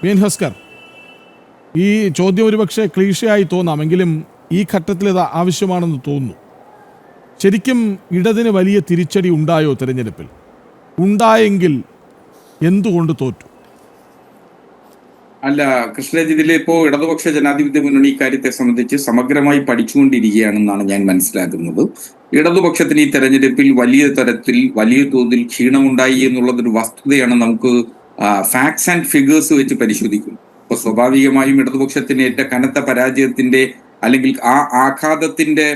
Bin Haskar, ഈ ചോദ്യം ഒരുപക്ഷെ ക്ലീഷയായി തോന്നാമെങ്കിലും ഈ ഘട്ടത്തിൽ ഇത് ആവശ്യമാണെന്ന് തോന്നുന്നു. ശരിക്കും ഇടതിന് വലിയ തിരിച്ചടി ഉണ്ടായോ തെരഞ്ഞെടുപ്പിൽ? ഉണ്ടായെങ്കിൽ എന്തുകൊണ്ട് തോറ്റു? അല്ല കൃഷ്ണരാജ്, ഇതിലിപ്പോ ഇടതുപക്ഷ ജനാധിപത്യ മുന്നണി ഇക്കാര്യത്തെ സംബന്ധിച്ച് സമഗ്രമായി പഠിച്ചുകൊണ്ടിരിക്കുകയാണെന്നാണ് ഞാൻ മനസ്സിലാക്കുന്നത്. ഇടതുപക്ഷത്തിന് ഈ തെരഞ്ഞെടുപ്പിൽ വലിയ തോതിൽ ക്ഷീണമുണ്ടായി എന്നുള്ളതൊരു വസ്തുതയാണ്. നമുക്ക് ഫാക്ട്സ് ആൻഡ് ഫിഗേഴ്സ് വെച്ച് പരിശോധിക്കും. ഇപ്പൊ സ്വാഭാവികമായും ഇടതുപക്ഷത്തിന് ഏറ്റ കനത്ത പരാജയത്തിന്റെ അല്ലെങ്കിൽ ആ ആഘാതത്തിന്റെ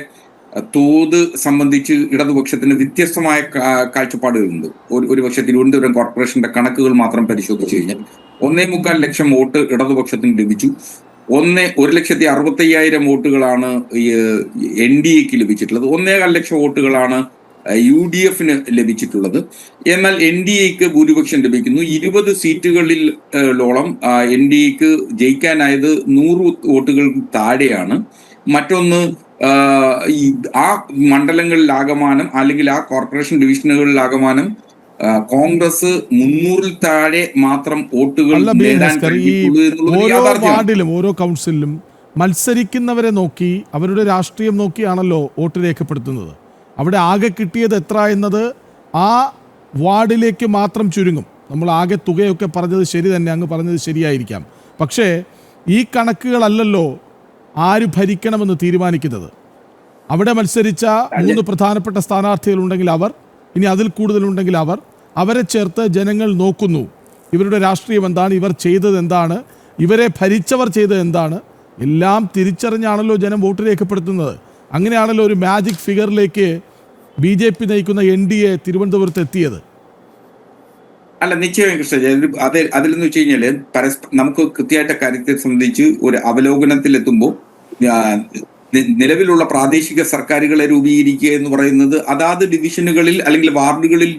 തോത് സംബന്ധിച്ച് ഇടതുപക്ഷത്തിന് വ്യത്യസ്തമായ കാഴ്ചപ്പാടുകളുണ്ട്. ഒരുപക്ഷെ തിരുവനന്തപുരം കോർപ്പറേഷന്റെ കണക്കുകൾ മാത്രം പരിശോധിച്ചു കഴിഞ്ഞാൽ 1.25 ലക്ഷം വോട്ട് ഇടതുപക്ഷത്തിന് ലഭിച്ചു. 1,60,50,000 വോട്ടുകളാണ് NDAക്ക് ലഭിച്ചിട്ടുള്ളത്. 1.25 ലക്ഷം വോട്ടുകളാണ് UDF ലഭിച്ചിട്ടുള്ളത്. എന്നാൽ NDAക്ക് ഭൂരിപക്ഷം ലഭിക്കുന്നു. 20 സീറ്റുകളിലോളം NDAക്ക് ജയിക്കാനായത് 100 വോട്ടുകൾ താഴെയാണ്. മറ്റൊന്ന്, ആ മണ്ഡലങ്ങളിലാകമാനം അല്ലെങ്കിൽ ആ കോർപ്പറേഷൻ ഡിവിഷനുകളിലാകമാനം കോൺഗ്രസ് 300-ൽ താഴെ മാത്രം വോട്ടുകൾ നേടാൻ ഓരോ വാർഡിലും ഓരോ കൗൺസിലും മത്സരിക്കുന്നവരെ നോക്കി, അവരുടെ രാഷ്ട്രീയം നോക്കിയാണല്ലോ വോട്ട് രേഖപ്പെടുത്തുന്നത്. അവിടെ ആകെ കിട്ടിയത് എത്ര എന്നത് ആ വാർഡിലേക്ക് മാത്രം ചുരുങ്ങും. നമ്മൾ ആകെ തുകയൊക്കെ പറഞ്ഞത് ശരി തന്നെ, അങ്ങ് പറഞ്ഞത് ശരിയായിരിക്കാം. പക്ഷേ ഈ കണക്കുകളല്ലല്ലോ ആര് ഭരിക്കണമെന്ന് തീരുമാനിക്കുന്നത്. അവിടെ മത്സരിച്ച 3 പ്രധാനപ്പെട്ട സ്ഥാനാർത്ഥികളുണ്ടെങ്കിൽ അവർ, ഇനി അതിൽ കൂടുതലുണ്ടെങ്കിൽ അവരെ ചേർത്ത് ജനങ്ങൾ നോക്കുന്നു. ഇവരുടെ രാഷ്ട്രീയം എന്താണ്, ഇവർ ചെയ്തത് എന്താണ്, ഇവരെ ഭരിച്ചവർ ചെയ്തത് എന്താണ്, എല്ലാം തിരിച്ചറിഞ്ഞാണല്ലോ ജനം വോട്ട് രേഖപ്പെടുത്തുന്നത്. അങ്ങനെയാണല്ലോ ഒരു മാജിക് ഫിഗറിലേക്ക് BJP നയിക്കുന്ന NDA തിരുവനന്തപുരത്ത് എത്തിയത്. അല്ല, നിശ്ചയം കൃഷ്ണ, അതിലെന്ന് വെച്ച് കഴിഞ്ഞാല് നമുക്ക് കൃത്യമായിട്ട് കാര്യത്തെ സംബന്ധിച്ച് ഒരു അവലോകനത്തിലെത്തുമ്പോൾ നിലവിലുള്ള പ്രാദേശിക സർക്കാരുകളെ രൂപീകരിക്കുക എന്ന് പറയുന്നത് അതാത് ഡിവിഷനുകളിൽ അല്ലെങ്കിൽ വാർഡുകളിൽ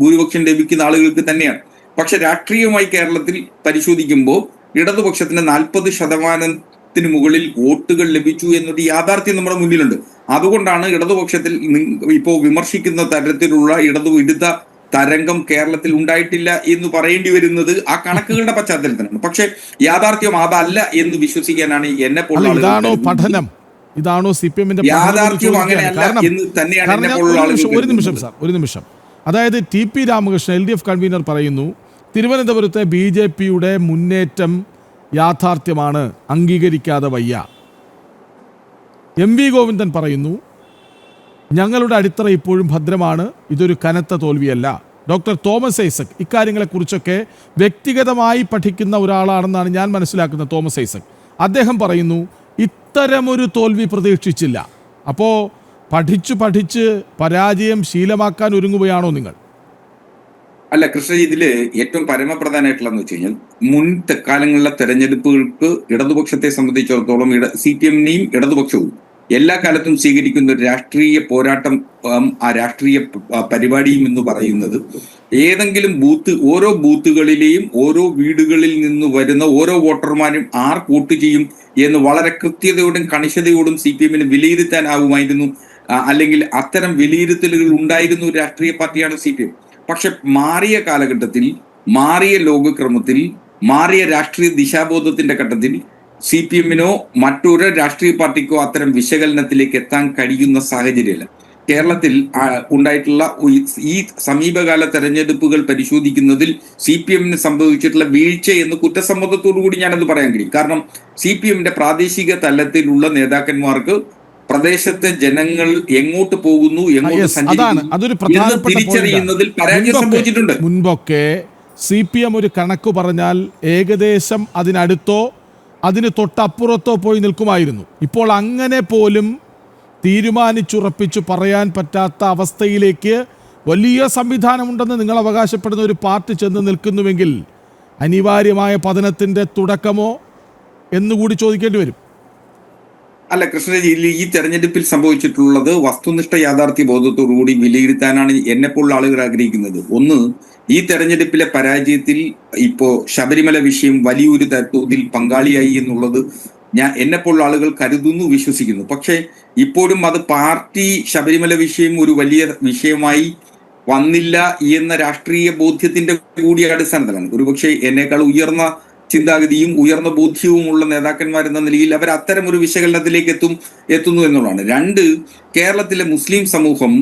ഭൂരിപക്ഷം ലഭിക്കുന്ന ആളുകൾക്ക് തന്നെയാണ്. പക്ഷെ രാഷ്ട്രീയമായി കേരളത്തിൽ പരിശോധിക്കുമ്പോൾ ഇടതുപക്ഷത്തിന് 40% മുകളിൽ വോട്ടുകൾ ലഭിച്ചു എന്നൊരു യാഥാർത്ഥ്യം നമ്മുടെ മുന്നിലുണ്ട്. അതുകൊണ്ടാണ് ഇടതുപക്ഷത്തിൽ ഇപ്പോൾ വിമർശിക്കുന്ന തരത്തിലുള്ള ഇടതുവിരുദ്ധ തരംഗം കേരളത്തിൽ ഉണ്ടായിട്ടില്ല എന്ന് പറയേണ്ടി വരുന്നത് ആ കണക്കുകളുടെ പശ്ചാത്തലത്തിലാണ്. പക്ഷെ യാഥാർത്ഥ്യം അതല്ല എന്ന് വിശ്വസിക്കാനാണ് എന്നെ പോലുള്ള പഠനം. ഇതാണോ CPM-ന്റെ യാഥാർത്ഥ്യം? അങ്ങനെയല്ല എന്ന് തന്നെയാണ് എന്നെ പോലുള്ള ആളുകൾ. ഒരു നിമിഷം. അതായത് TP രാമകൃഷ്ണൻ LDF കൺവീനർ പറയുന്നു, തിരുവനന്തപുരത്തെ BJP-യുടെ മുന്നേറ്റം യാഥാർത്ഥ്യമാണ്, അംഗീകരിക്കാതെ വയ്യ. MV ഗോവിന്ദൻ പറയുന്നു, ഞങ്ങളുടെ അടിത്തറ ഇപ്പോഴും ഭദ്രമാണ്, ഇതൊരു കനത്ത തോൽവിയല്ല. ഡോക്ടർ തോമസ് ഐസക് ഇക്കാര്യങ്ങളെക്കുറിച്ചൊക്കെ വ്യക്തിഗതമായി പഠിക്കുന്ന ഒരാളാണെന്നാണ് ഞാൻ മനസ്സിലാക്കുന്നത്. തോമസ് ഐസക് അദ്ദേഹം പറയുന്നു, ഇത്തരമൊരു തോൽവി പ്രതീക്ഷിച്ചില്ല. അപ്പോൾ പഠിച്ച് പരാജയം ശീലമാക്കാൻ ഒരുങ്ങുകയാണോ നിങ്ങൾ? അല്ല കൃഷ്ണ, ഇതില് ഏറ്റവും പരമപ്രധാനമായിട്ടുള്ളതെന്ന് വെച്ച് കഴിഞ്ഞാൽ മുൻ കാലങ്ങളിലെ തെരഞ്ഞെടുപ്പുകൾക്ക് ഇടതുപക്ഷത്തെ സംബന്ധിച്ചിടത്തോളം CPM-നെയും ഇടതുപക്ഷവും എല്ലാ കാലത്തും സ്വീകരിക്കുന്ന ഒരു രാഷ്ട്രീയ പോരാട്ടം, ആ രാഷ്ട്രീയ പരിപാടിയും എന്ന് പറയുന്നത് ഏതെങ്കിലും ഓരോ ബൂത്തുകളിലെയും ഓരോ വീടുകളിൽ നിന്ന് വരുന്ന ഓരോ വോട്ടർമാരും ആർക്ക് വോട്ട് ചെയ്യും എന്ന് വളരെ കൃത്യതയോടും കണിശതയോടും CPM-ന് വിലയിരുത്താനാവുമായിരുന്നു. അല്ലെങ്കിൽ അത്തരം വിലയിരുത്തലുകൾ ഉണ്ടായിരുന്ന ഒരു രാഷ്ട്രീയ പാർട്ടിയാണ് CPM. പക്ഷെ മാറിയ കാലഘട്ടത്തിൽ, മാറിയ ലോകക്രമത്തിൽ, മാറിയ രാഷ്ട്രീയ ദിശാബോധത്തിന്റെ ഘട്ടത്തിൽ CPM-നോ മറ്റൊരു രാഷ്ട്രീയ പാർട്ടിക്കോ അത്തരം വിശകലനത്തിലേക്ക് എത്താൻ കഴിയുന്ന സാഹചര്യമല്ല. കേരളത്തിൽ ഉണ്ടായിട്ടുള്ള ഈ സമീപകാല തെരഞ്ഞെടുപ്പുകൾ പരിശോധിക്കുന്നതിൽ CPM-ന് സംഭവിച്ചിട്ടുള്ള വീഴ്ച എന്ന് കുറ്റസമ്മതത്തോടു കൂടി ഞാനത് പറയാൻ കഴിയും. കാരണം CPM-ന്റെ പ്രാദേശിക തലത്തിലുള്ള നേതാക്കന്മാർക്ക് പ്രദേശത്തെ ജനങ്ങൾ എങ്ങോട്ട് പോകുന്നു, എങ്ങോട്ട് സഞ്ചരിക്കുന്നു തിരിച്ചറിയുന്നതിൽ പരാജയം സംഭവിച്ചിട്ടുണ്ട്. മുൻപൊക്കെ CPM ഒരു കണക്ക് പറഞ്ഞാൽ ഏകദേശം അതിനടുത്തോ അതിന് തൊട്ടപ്പുറത്തോ പോയി നിൽക്കുമായിരുന്നു. ഇപ്പോൾ അങ്ങനെ പോലും തീരുമാനിച്ചുറപ്പിച്ചു പറയാൻ പറ്റാത്ത അവസ്ഥയിലേക്ക് വലിയ സംവിധാനമുണ്ടെന്ന് നിങ്ങൾ അവകാശപ്പെടുന്ന ഒരു പാർട്ടി ചെന്ന് നിൽക്കുന്നുവെങ്കിൽ അനിവാര്യമായ പതനത്തിൻ്റെ തുടക്കമോ എന്നുകൂടി ചോദിക്കേണ്ടി വരും. അല്ല കൃഷ്ണജി, ഈ തെരഞ്ഞെടുപ്പിൽ സംഭവിച്ചിട്ടുള്ളത് വസ്തുനിഷ്ഠ യാഥാർത്ഥ്യ ബോധത്തോടുകൂടി വിലയിരുത്താനാണ് എന്നെപ്പോലുള്ള ആളുകൾ ആഗ്രഹിക്കുന്നത്. ഒന്ന്, ഈ തെരഞ്ഞെടുപ്പിലെ പരാജയത്തിൽ ഇപ്പോ ശബരിമല വിഷയം വലിയൊരു തോതിൽ പങ്കാളിയായി എന്നുള്ളത് എന്നെപ്പോലുള്ള ആളുകൾ കരുതുന്നു, വിശ്വസിക്കുന്നു. പക്ഷെ ഇപ്പോഴും അത് പാർട്ടി ശബരിമല വിഷയം ഒരു വലിയ വിഷയമായി വന്നില്ല എന്ന രാഷ്ട്രീയ ബോധ്യത്തിന്റെ കൂടി അടിസ്ഥാനത്തിലാണ്. ഒരുപക്ഷെ എന്നേക്കാൾ ഉയർന്ന ചിന്താഗതിയും ഉയർന്ന ബോധ്യവുമുള്ള നേതാക്കന്മാരെന്ന നിലയിൽ അവർ അത്തരം ഒരു വിശകലനത്തിലേക്ക് എത്തുന്നു എന്നുള്ളതാണ്. രണ്ട്, കേരളത്തിലെ മുസ്ലിം സമൂഹം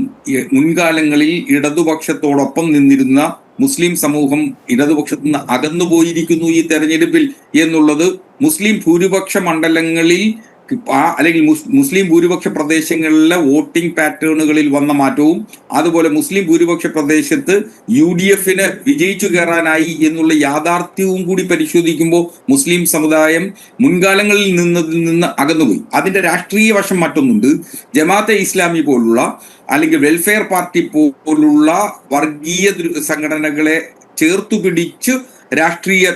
മുൻകാലങ്ങളിൽ ഇടതുപക്ഷത്തോടൊപ്പം നിന്നിരുന്ന മുസ്ലിം സമൂഹം ഇടതുപക്ഷത്തു നിന്ന് അകന്നുപോയിരിക്കുന്നു ഈ തെരഞ്ഞെടുപ്പിൽ എന്നുള്ളത് മുസ്ലിം ഭൂരിപക്ഷ മണ്ഡലങ്ങളിൽ അല്ലെങ്കിൽ മുസ്ലിം ഭൂരിപക്ഷ പ്രദേശങ്ങളിലെ വോട്ടിംഗ് പാറ്റേണുകളിൽ വന്ന മാറ്റവും അതുപോലെ മുസ്ലിം ഭൂരിപക്ഷ പ്രദേശത്ത് UDF വിജയിച്ചു കയറാനായി എന്നുള്ള യാഥാർത്ഥ്യവും കൂടി പരിശോധിക്കുമ്പോൾ മുസ്ലിം സമുദായം മുൻകാലങ്ങളിൽ നിന്ന് അകന്നുപോയി. അതിന്റെ രാഷ്ട്രീയ വശം മറ്റൊന്നുണ്ട്. ജമാഅത്തെ ഇസ്ലാമി പോലുള്ള അല്ലെങ്കിൽ വെൽഫെയർ പാർട്ടി പോലുള്ള വർഗീയ സംഘടനകളെ ചേർത്തുപിടിച്ച് രാഷ്ട്രീയ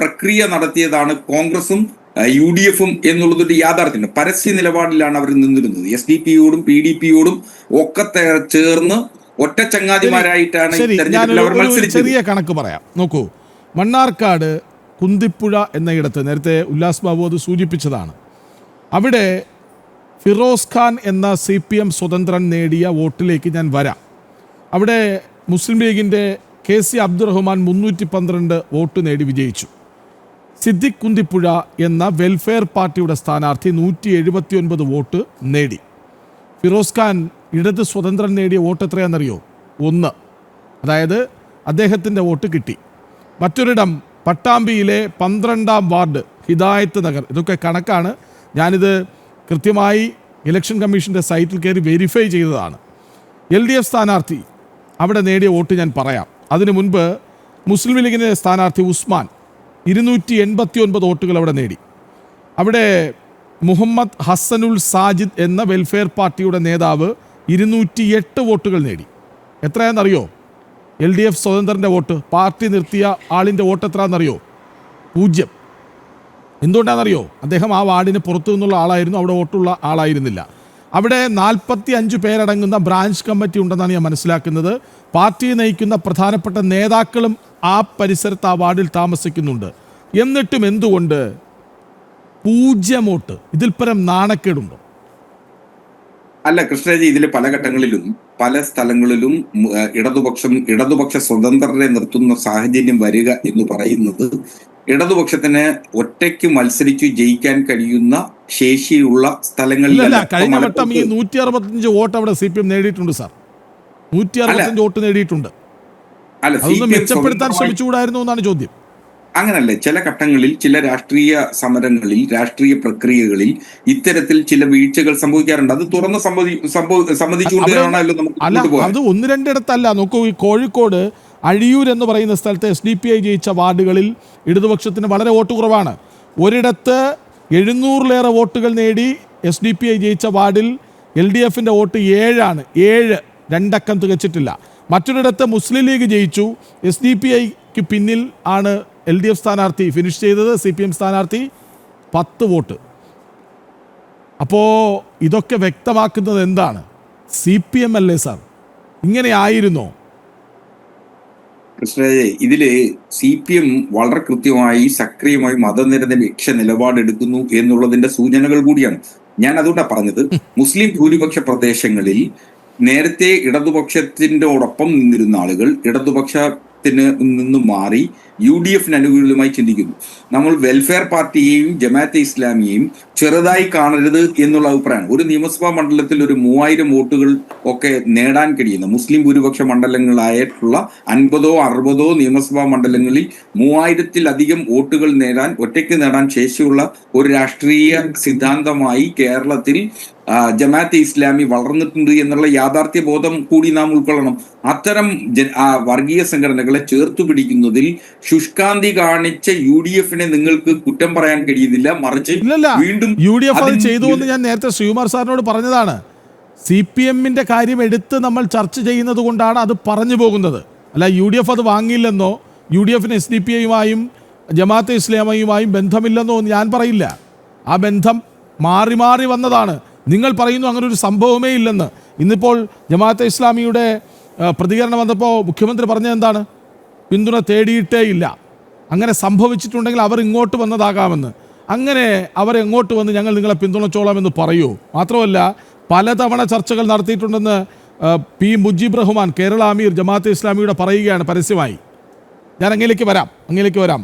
പ്രക്രിയ നടത്തിയതാണ് കോൺഗ്രസും UDF എന്നുള്ളതൊരു യാഥാർത്ഥ്യമുണ്ട്. പരസ്യ നിലപാടിലാണ് അവർ നിന്നിരുന്നത്. SDP-യോടും PDP-യോടും ഒക്കെ ചേർന്ന് ഒറ്റ ചങ്ങാതിമാരായിട്ടാണ് തെരഞ്ഞെടുപ്പിൽ അവർ മത്സരിച്ചത്. ചെറിയ കണക്ക് പറയാം. നോക്കൂ, മണ്ണാർക്കാട് കുന്തിപ്പുഴ എന്നയിടത്ത് നേരത്തെ ഉല്ലാസ് ബാബു അത് സൂചിപ്പിച്ചതാണ്. അവിടെ ഫിറോസ് ഖാൻ എന്ന CPM സ്വതന്ത്രൻ നേടിയ വോട്ടിലേക്ക് ഞാൻ വരാം. അവിടെ മുസ്ലിം ലീഗിൻ്റെ KC അബ്ദുറഹ്മാൻ 312 വോട്ട് നേടി വിജയിച്ചു. സിദ്ദിഖ് കുന്തിപ്പുഴ എന്ന വെൽഫെയർ പാർട്ടിയുടെ സ്ഥാനാർത്ഥി 179 വോട്ട് നേടി. ഫിറോസ് ഖാൻ ഇടത് സ്വതന്ത്രൻ നേടിയ വോട്ട് എത്രയാണെന്നറിയോ? 1. അതായത് അദ്ദേഹത്തിൻ്റെ വോട്ട് കിട്ടി. മറ്റൊരിടം പട്ടാമ്പിയിലെ 12-ാം വാർഡ് ഹിദായത്ത് നഗർ. ഇതൊക്കെ കണക്കാണ്. ഞാനിത് കൃത്യമായി ഇലക്ഷൻ കമ്മീഷൻ്റെ സൈറ്റിൽ കയറി വെരിഫൈ ചെയ്തതാണ്. LDF സ്ഥാനാർത്ഥി അവിടെ നേടിയ വോട്ട് ഞാൻ പറയാം. അതിനു മുൻപ് മുസ്ലിം ലീഗിൻ്റെ സ്ഥാനാർത്ഥി ഉസ്മാൻ 289 വോട്ടുകൾ അവിടെ നേടി. അവിടെ മുഹമ്മദ് ഹസനുൽ സാജിദ് എന്ന വെൽഫെയർ പാർട്ടിയുടെ നേതാവ് 208 വോട്ടുകൾ നേടി. എത്രയാണെന്നറിയോ? LDF സ്വതന്ത്രൻ്റെ വോട്ട്, പാർട്ടി നിർത്തിയ ആളിൻ്റെ വോട്ട് എത്രയാണെന്നറിയോ? 0. എന്തുകൊണ്ടാണെന്നറിയോ? അദ്ദേഹം ആ വാർഡിന് പുറത്തു നിന്നുള്ള ആളായിരുന്നു, അവിടെ വോട്ടുള്ള ആളായിരുന്നില്ല. അവിടെ 45 പേരടങ്ങുന്ന ബ്രാഞ്ച് കമ്മിറ്റി ഉണ്ടെന്നാണ് ഞാൻ മനസ്സിലാക്കുന്നത്. പാർട്ടിയെ നയിക്കുന്ന പ്രധാനപ്പെട്ട നേതാക്കളും ആ പരിസരത്ത് ആ വാർഡിൽ താമസിക്കുന്നുണ്ട്. എന്നിട്ടും എന്തുകൊണ്ട് 0 വോട്ട്? ഇതിൽ പരം നാണക്കേടുണ്ടോ? അല്ല കൃഷ്ണജി, ഇതിൽ പല ഘട്ടങ്ങളിലും പല സ്ഥലങ്ങളിലും ഇടതുപക്ഷ സ്വതന്ത്രരെ നിർത്തുന്ന സാഹചര്യം വരിക എന്ന് പറയുന്നത് ഇടതുപക്ഷത്തിന് ഒറ്റയ്ക്ക് മത്സരിച്ചു ജയിക്കാൻ കഴിയുന്ന ശേഷിയുള്ള സ്ഥലങ്ങളിലല്ല. കഴിഞ്ഞ വട്ടം ഈ 165 വോട്ട് അവിടെ CPM നേടിയിട്ടുണ്ട് സാർ. 165 വോട്ട് നേടിയിട്ടുണ്ട്. അതൊന്ന് മെച്ചപ്പെടുത്താൻ ശ്രമിച്ചുകൂടായിരുന്നു എന്നാണ് ചോദ്യം. അങ്ങനല്ലേ, ചില ഘട്ടങ്ങളിൽ ചില രാഷ്ട്രീയ സമരങ്ങളിൽ രാഷ്ട്രീയ പ്രക്രിയകളിൽ ഇത്തരത്തിൽ ചില വീഴ്ചകൾ സംഭവിക്കാറുണ്ട്. അത് തുറന്ന് സമ്മതിച്ചുകൊണ്ടാണല്ലോ നമുക്ക്. അത് 1-2 ഇടത്തല്ല. നോക്കൂ, ഈ കോഴിക്കോട് അഴിയൂർ എന്ന് പറയുന്ന സ്ഥലത്ത് SDPI ജയിച്ച വാർഡുകളിൽ ഇടതുപക്ഷത്തിന് വളരെ വോട്ട് കുറവാണ്. ഒരിടത്ത് 700-ലേറെ വോട്ടുകൾ നേടി SDPI ജയിച്ച വാർഡിൽ LDFൻ്റെ വോട്ട് 7 ആണ്. 7, 2 അക്കം തികച്ചിട്ടില്ല. മറ്റൊരിടത്ത് മുസ്ലിം ലീഗ് ജയിച്ചു. SDPIക്ക് പിന്നിൽ ആണ് LDF സ്ഥാനാർത്ഥി ഫിനിഷ് ചെയ്തത്. CPM സ്ഥാനാർത്ഥി 10 വോട്ട്. അപ്പോൾ ഇതൊക്കെ വ്യക്തമാക്കുന്നത് എന്താണ്? CPM അല്ലേ സാർ? ഇങ്ങനെ ആയിരുന്നോ? കൃഷ്ണജി, ഇതില് CPM വളരെ കൃത്യമായി സക്രിയമായി മതനിരപേക്ഷ നിലപാടെടുക്കുന്നു എന്നുള്ളതിന്റെ സൂചനകൾ കൂടിയാണ്. ഞാൻ അതുകൊണ്ടാണ് പറഞ്ഞത്, മുസ്ലിം ഭൂരിപക്ഷ പ്രദേശങ്ങളിൽ നേരത്തെ ഇടതുപക്ഷത്തിനോടൊപ്പം നിന്നിരുന്ന ആളുകൾ ഇടതുപക്ഷത്തിന് നിന്നും മാറി UDF അനുകൂലമായി ചിന്തിക്കുന്നു. നമ്മൾ വെൽഫെയർ പാർട്ടിയെയും ജമാഅത്തെ ഇസ്ലാമിയെയും ചെറുതായി കാണരുത് എന്നുള്ള അഭിപ്രായമാണ്. ഒരു നിയമസഭാ മണ്ഡലത്തിൽ ഒരു 3000 വോട്ടുകൾ ഒക്കെ നേടാൻ കഴിയുന്ന മുസ്ലിം ഭൂരിപക്ഷ മണ്ഡലങ്ങളായിട്ടുള്ള 50ഓ 60ഓ നിയമസഭാ മണ്ഡലങ്ങളിൽ 3000-ത്തിലധികം വോട്ടുകൾ ഒറ്റയ്ക്ക് നേടാൻ ശേഷിയുള്ള ഒരു രാഷ്ട്രീയ സിദ്ധാന്തമായി കേരളത്തിൽ ജമാഅത്തെ ഇസ്ലാമി വളർന്നിട്ടുണ്ട് എന്നുള്ള യാഥാർത്ഥ്യ ബോധം കൂടി നാം ഉൾക്കൊള്ളണം. അത്തരം വർഗീയ സംഘടനകളെ ചേർത്തു പിടിക്കുന്നതിൽ ശുഷ്കാന്തി കാണിച്ച UDF-നെ നിങ്ങൾക്ക് കുറ്റം പറയാൻ കഴിയുന്നില്ല. മറിച്ച് വീണ്ടും UDF അത് ചെയ്തു എന്ന് ഞാൻ നേരത്തെ ശ്രീകുമാർ സാറിനോട് പറഞ്ഞതാണ്. CPM-ന്റെ കാര്യം എടുത്ത് നമ്മൾ ചർച്ച ചെയ്യുന്നത് കൊണ്ടാണ് അത് പറഞ്ഞു പോകുന്നത്. അല്ല, UDF അത് വാങ്ങിയില്ലെന്നോ UDF-ന് SDPI-യുമായും ജമാഅത്തെ ഇസ്ലാമിയുമായും ബന്ധമില്ലെന്നോ ഞാൻ പറയില്ല. ആ ബന്ധം മാറി മാറി വന്നതാണ്. നിങ്ങൾ പറയുന്നു അങ്ങനെ ഒരു സംഭവമേ ഇല്ലെന്ന്. ഇന്നിപ്പോൾ ജമാഅത്തെ ഇസ്ലാമിയുടെ പ്രതികരണം വന്നപ്പോൾ മുഖ്യമന്ത്രി പറഞ്ഞത് എന്താണ്? പിന്തുണ തേടിയിട്ടേ ഇല്ല. അങ്ങനെ സംഭവിച്ചിട്ടുണ്ടെങ്കിൽ അവർ ഇങ്ങോട്ട് വന്നതാകാമെന്ന്. അങ്ങനെ അവരെങ്ങോട്ട് വന്ന് ഞങ്ങൾ നിങ്ങളെ പിന്തുണച്ചോളാമെന്ന് പറയൂ. മാത്രമല്ല, പലതവണ ചർച്ചകൾ നടത്തിയിട്ടുണ്ടെന്ന് P. മുജീബ് റഹ്മാൻ, കേരള അമീർ ജമാഅത്തെ ഇസ്ലാമിയുടെ പറയുകയാണ് പരസ്യമായി. ഞാൻ അങ്ങയിലേക്ക് വരാം.